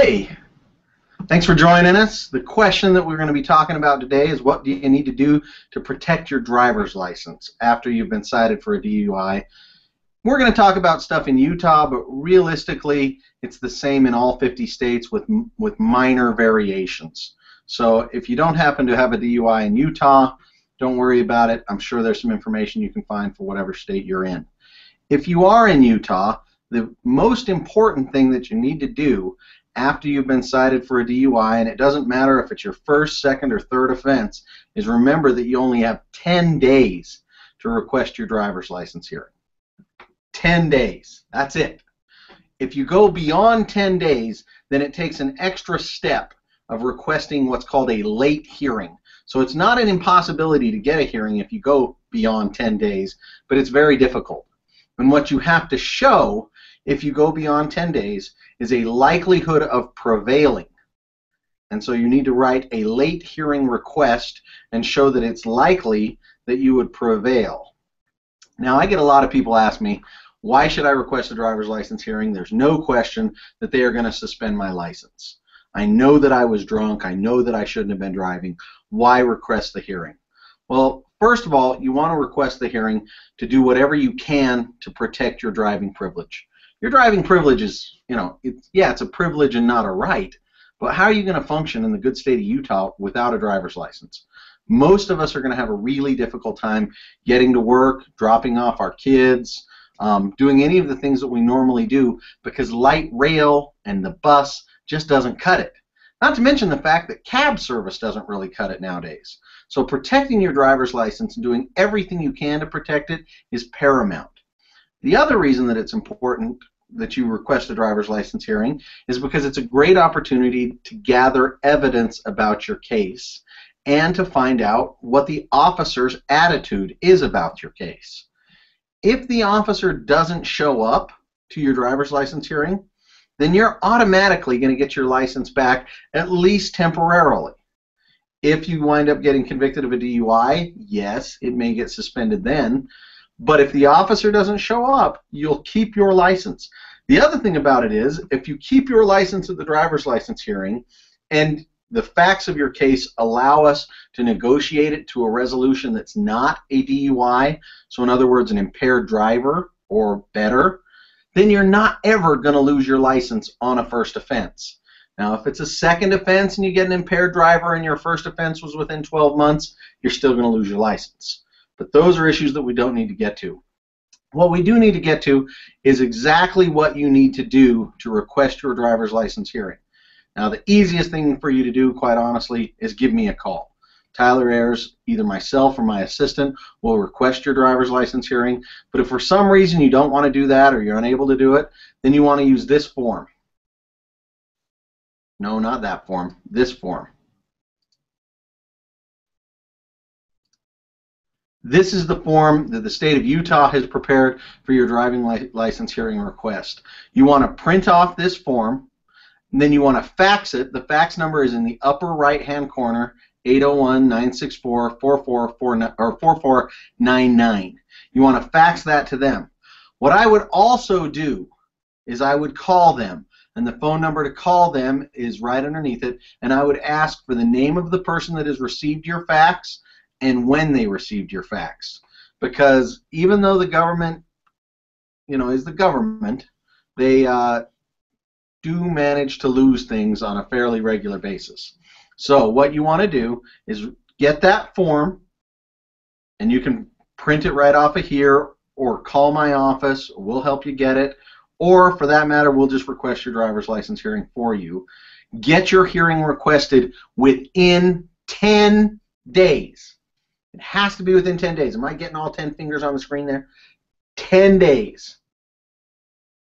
Hey, thanks for joining us. The question that we're going to be talking about today is what do you need to do to protect your driver's license after you've been cited for a DUI. We're going to talk about stuff in Utah, but realistically it's the same in all 50 states with minor variations. So if you don't happen to have a DUI in Utah, don't worry about it. I'm sure there's some information you can find for whatever state you're in. If you are in Utah, the most important thing that you need to do after you've been cited for a DUI, and it doesn't matter if it's your first, second, or third offense, is remember that you only have 10 days to request your driver's license hearing. 10 days. That's it. If you go beyond 10 days, then it takes an extra step of requesting what's called a late hearing. So it's not an impossibility to get a hearing if you go beyond 10 days, but it's very difficult. And what you have to show if you go beyond 10 days is a likelihood of prevailing. And so you need to write a late hearing request and show that it's likely that you would prevail. Now, I get a lot of people ask me, why should I request a driver's license hearing? There's no question that they are going to suspend my license. I know that I was drunk. I know that I shouldn't have been driving. Why request the hearing? Well, first of all, you want to request the hearing to do whatever you can to protect your driving privilege. Your driving privilege is, it's a privilege and not a right, but how are you going to function in the good state of Utah without a driver's license? Most of us are going to have a really difficult time getting to work, dropping off our kids, doing any of the things that we normally do because light rail and the bus just doesn't cut it. Not to mention the fact that cab service doesn't really cut it nowadays. So protecting your driver's license and doing everything you can to protect it is paramount. The other reason that it's important that you request a driver's license hearing is because it's a great opportunity to gather evidence about your case and to find out what the officer's attitude is about your case. If the officer doesn't show up to your driver's license hearing, then you're automatically going to get your license back, at least temporarily. If you wind up getting convicted of a DUI, yes, it may get suspended then, but if the officer doesn't show up, you'll keep your license. The other thing about it is, if you keep your license at the driver's license hearing and the facts of your case allow us to negotiate it to a resolution that's not a DUI, so in other words, an impaired driver or better, then you're not ever going to lose your license on a first offense. Now, if it's a second offense and you get an impaired driver and your first offense was within 12 months, you're still going to lose your license. But those are issues that we don't need to get to. What we do need to get to is exactly what you need to do to request your driver's license hearing. Now, the easiest thing for you to do, quite honestly, is give me a call. Tyler Ayres, either myself or my assistant, will request your driver's license hearing. But if for some reason you don't want to do that or you're unable to do it, then you want to use this form. No, not that form. This form. This is the form that the state of Utah has prepared for your driving license hearing request. You want to print off this form, and then you want to fax it. The fax number is in the upper right-hand corner, 801-964-4499. You want to fax that to them. What I would also do is I would call them, and the phone number to call them is right underneath it, and I would ask for the name of the person that has received your fax and when they received your fax. Because even though the government, is the government, they do manage to lose things on a fairly regular basis. So what you want to do is get that form, and you can print it right off of here or call my office. We'll help you get it. Or, for that matter, we'll just request your driver's license hearing for you. Get your hearing requested within 10 days. It has to be within 10 days. Am I getting all 10 fingers on the screen there? 10 days.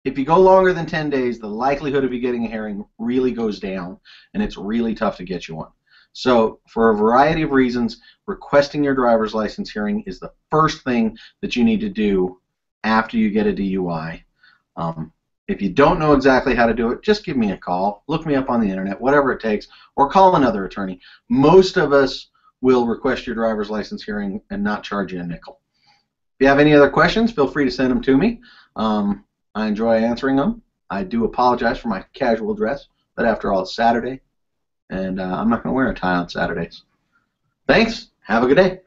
If you go longer than 10 days, the likelihood of you getting a hearing really goes down, and it's really tough to get you one. So, for a variety of reasons, requesting your driver's license hearing is the first thing that you need to do after you get a DUI. If you don't know exactly how to do it, just give me a call. Look me up on the internet, whatever it takes, or call another attorney. Most of us will request your driver's license hearing and not charge you a nickel. If you have any other questions, feel free to send them to me. I enjoy answering them. I do apologize for my casual dress. But after all, it's Saturday, and I'm not going to wear a tie on Saturdays. Thanks. Have a good day.